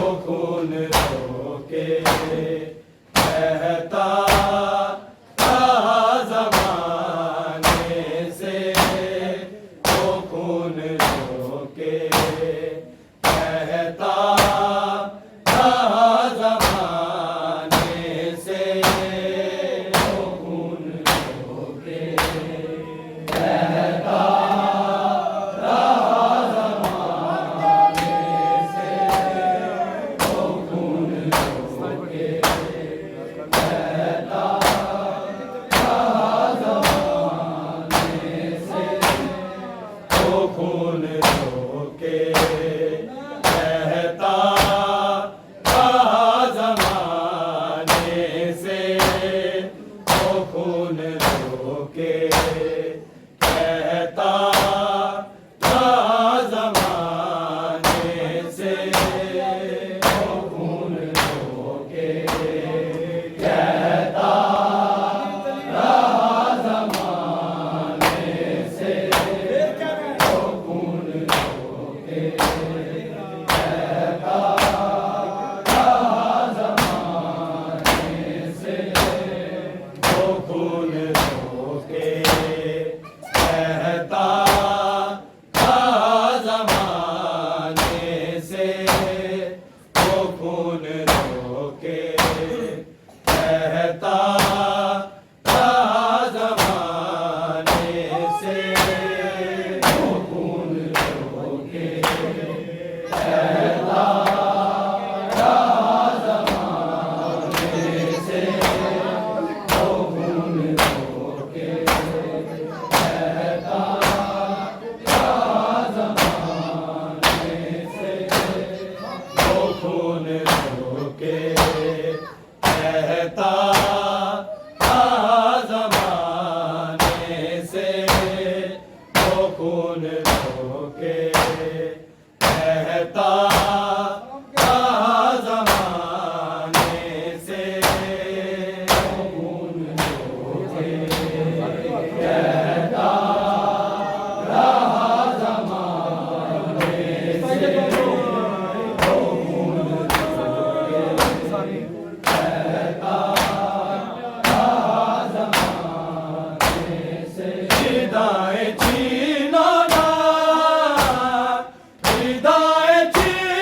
खून रोके कहता था ज़माने से, वो खून रोके कहता था ज़माने से, वो खून रोके कहता खून रोके कहता था ज़माने से, वो खून रोके कहता था ज़माने से, वो खून रोके कहता खून रोके कहता था ज़माने से, वो खून रोके कहता था ज़माने से, वो खून रोके कहता था ज़माने से, वो खून रोके कहता था ज़माने से, वो खून रोके कहता था ज़माने से, वो खून रोके कहता था ज़माने से, वो खून रोके कहता रहा ज़माने से, वो खून रोके कहता रहा ज़माने से। विदाई छीनो ना, विदाई छीनो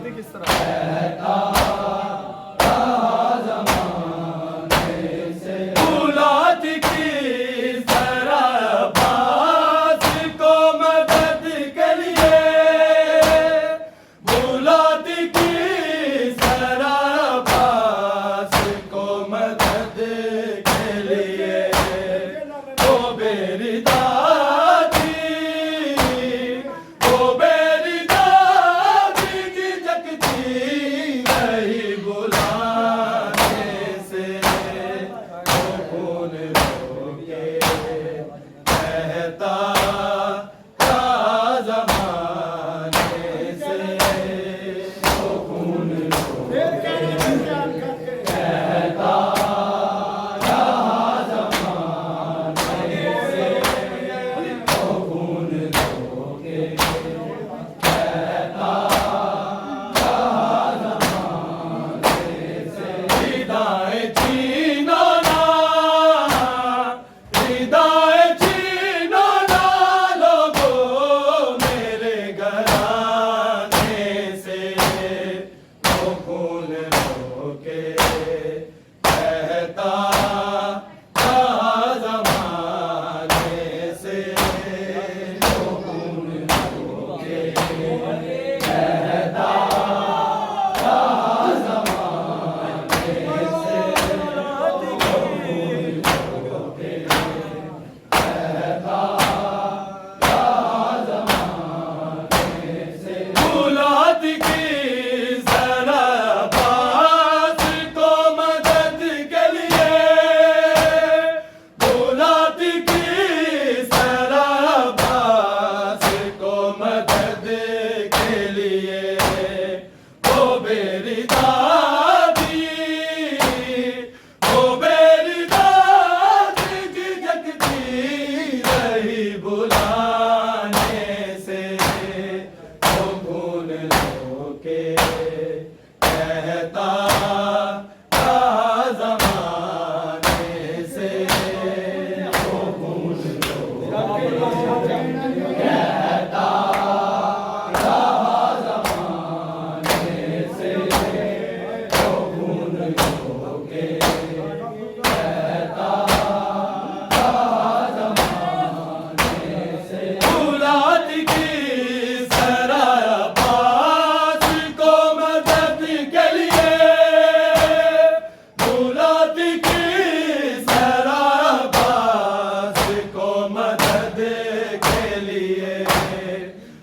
बुलाती किस तरह? बुलाती किस तरह अब्बास को मदद के लिए, बुलाती किस तरह अब्बास को मदद के लिए। वो मेरी दादी, वो मेरी दादी की जगती रही बुलाने से। वो खून रोके कहता था ज़माने से। वो खून रोके कहता था ज़माने से। वो खून रोके कहता था ज़माने से। विदाएं छीनो ना, विदाएं छीनो ना लोगों मेरे घराने से। वो खून रोके कहता था ज़माने से। वो खून रोके कहता था ज़माने से। बुलाती किस तरह अब्बास को मदद के लिए, बुलाती किस तरह अब्बास को मदद के लिए। वो मेरी दादी, वो मेरी दादी की जगती रही बुलाने से। वो खून रोके कहता था ज़माने से। वो खून रोके कहता था ज़माने से। वो खून रोके कहता था ज़माने से। बुलाती किस तरह अब्बास को मदद के लिए, बुलाती किस तरह अब्बास को मदद के लिए।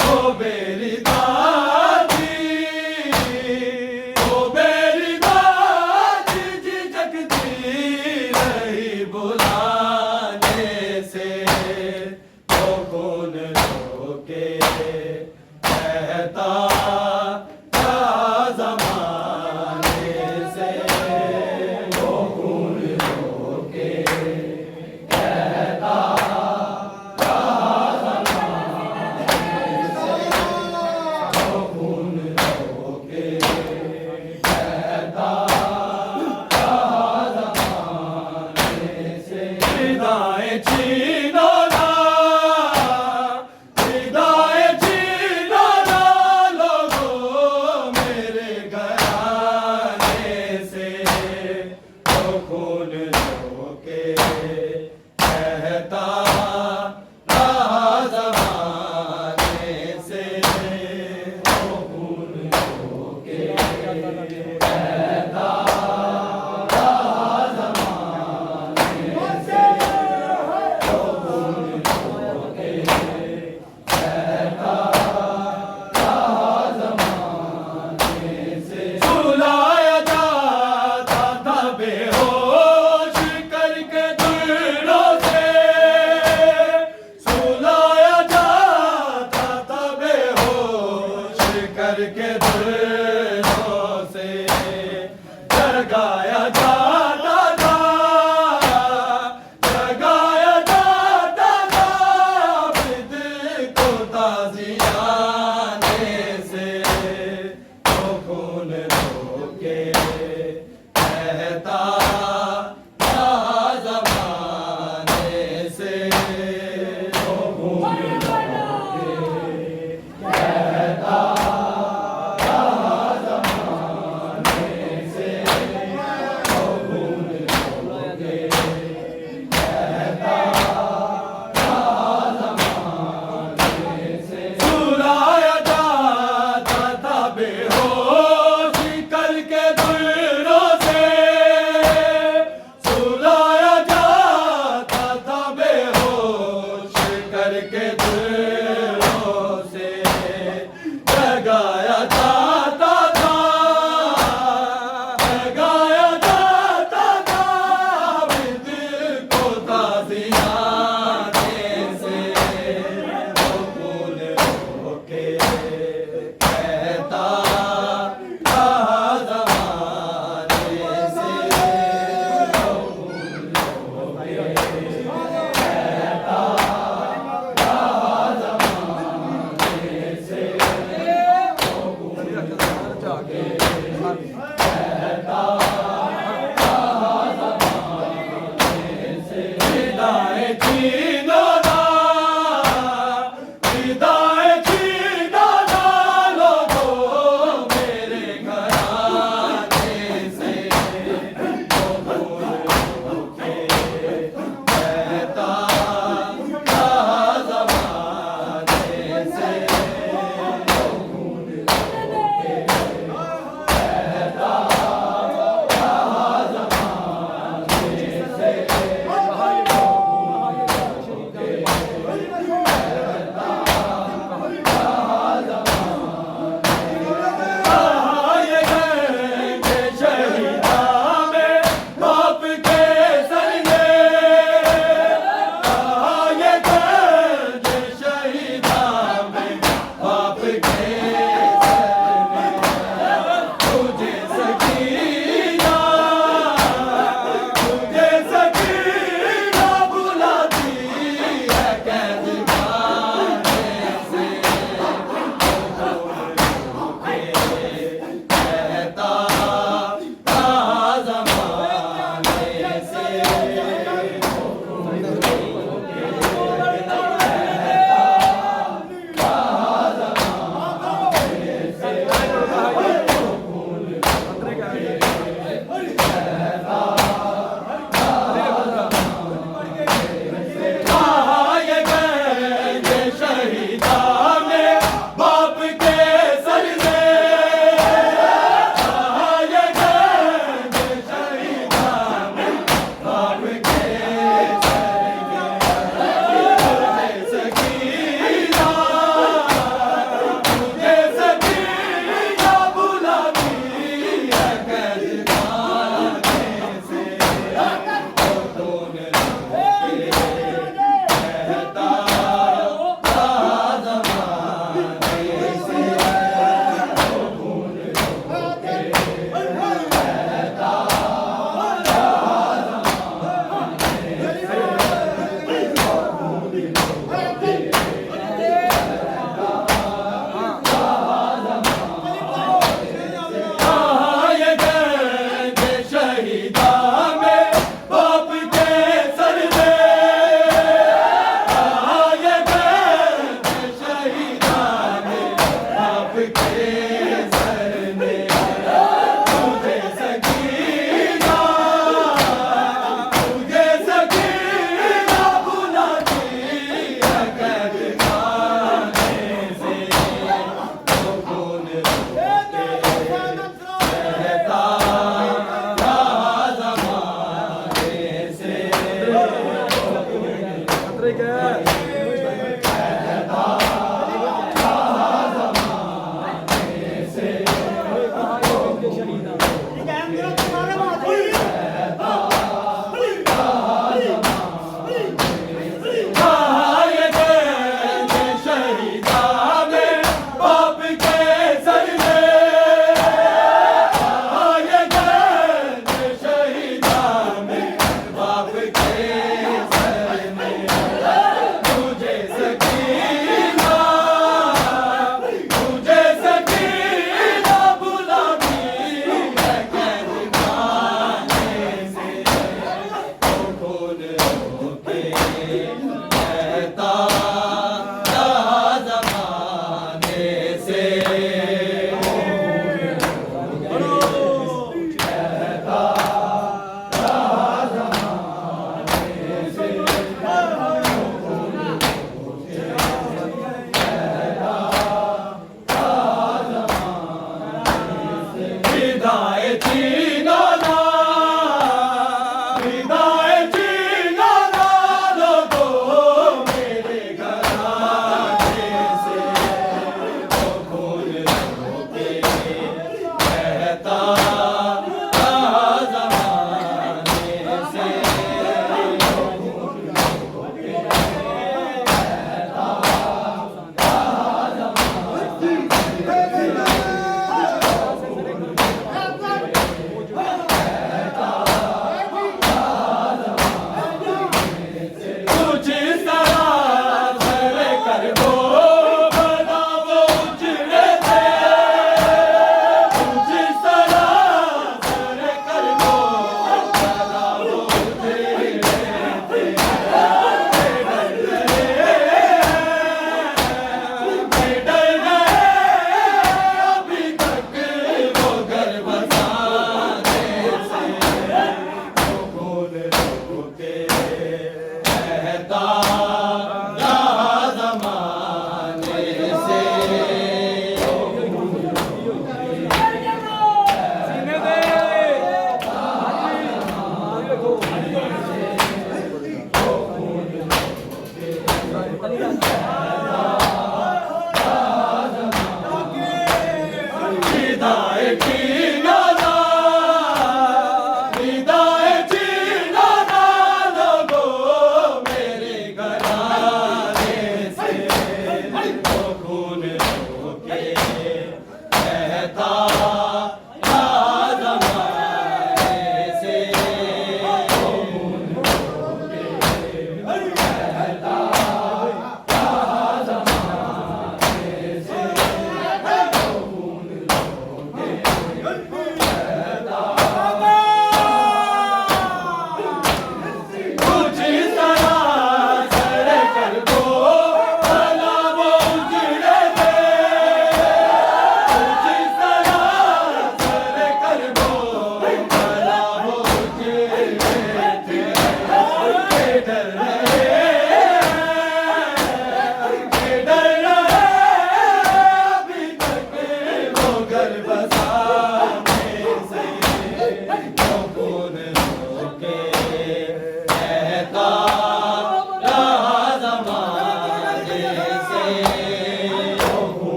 वो मेरी दादी, वो मेरी दादी जी जगती रही बुलाने से। वो खून रोके कहता था ज़माने से। वो खून रोके कहता था ज़माने से। वो खून रोके कहता था ज़माने से। विदाएं छीनो ना, विदाएं छीनो ना लोगों मेरे घराने से। वो खून रोके कहता था ज़माने से। वो खून रोके कहता था ज़माने से। वो खून रोके कहता था ज़माने से। सुलाया जाता था बेहोश करके दूरों से, सुलाया जाता था बेहोश करके दूरों से। जगाया जाता था, जगाया जाता था आबिद को ताज़ियाने से। वो खून रोके कहता था ज़माने से। वो खून रोके कहता लगाया जाता था, लगाया जाता था बिद को ताज़ियाने से। वो फूल होके कहता था ज़माने से, वो फूल होके कहता था ज़माने से, वो फूल होके कहता था ज़माने से। विदाए जीना ना, विदाए जीना ना लोगों मेरे घराने से। वो फूल होके कहता था ज़माने से, वो फूल होके कहता था ज़माने से। आए गए शहीदा में बाप के सरिये, आए गए शहीदा में बाप के सरिये। तुझे सकीना, तुझे सकीना बुलाती है कैदखाने से। कहता था ज़माने से, आए गए शहीदा में बाप के सरिये, आए गए शहीदा में बाप के सरिये। तुझे सकीना, तुझे सकीना बुलाती है कैदखाने से। वो खून होके कहता था ज़माने से, वो खून होके कहता था ज़माने से, वो खून होके आए गए शहीदा में बाप के सरिये, आए गए शहीदा में बाप के सरिये। तुझे सकीना, तुझे सकीना बुलाती है कैदखाने से। वो खून होके कहता था ज़माने से, वो खून कहता था ज़माने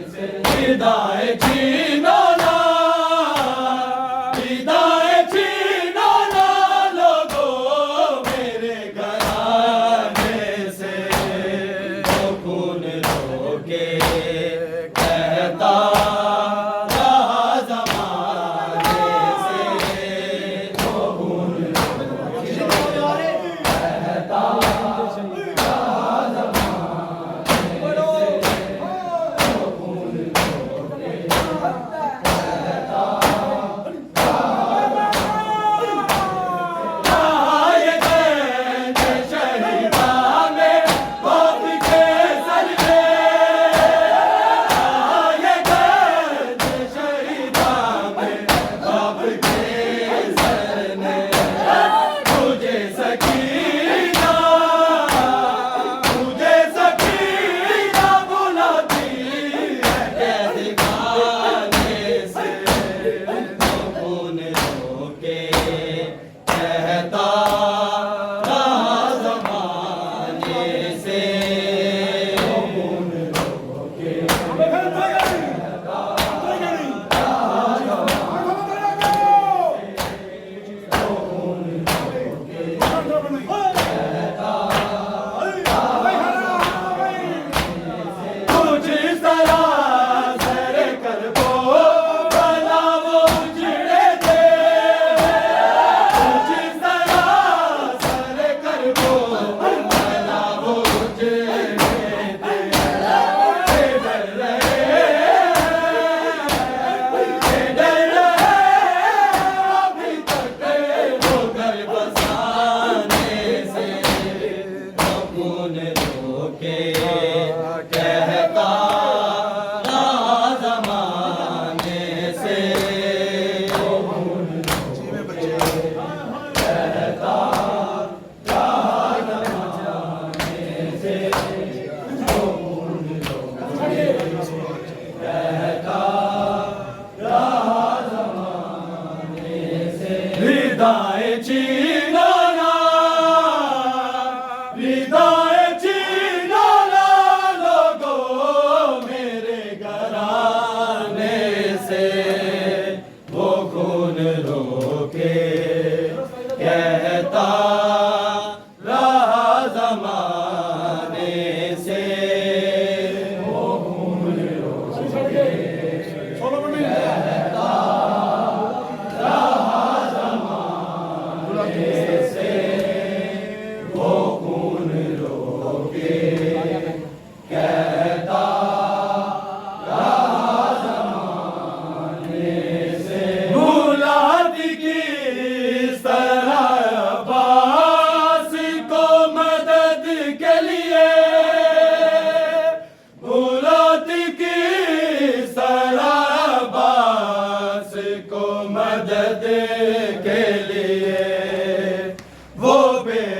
विदाई छीनो ना, विदाई छीनो ना लोगों मेरे घर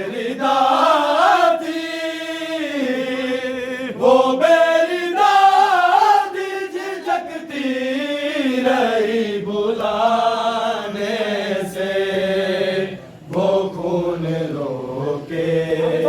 मेरी दादी, वो मेरी दादी झिझकती रही बुलाने से, वो खून रोके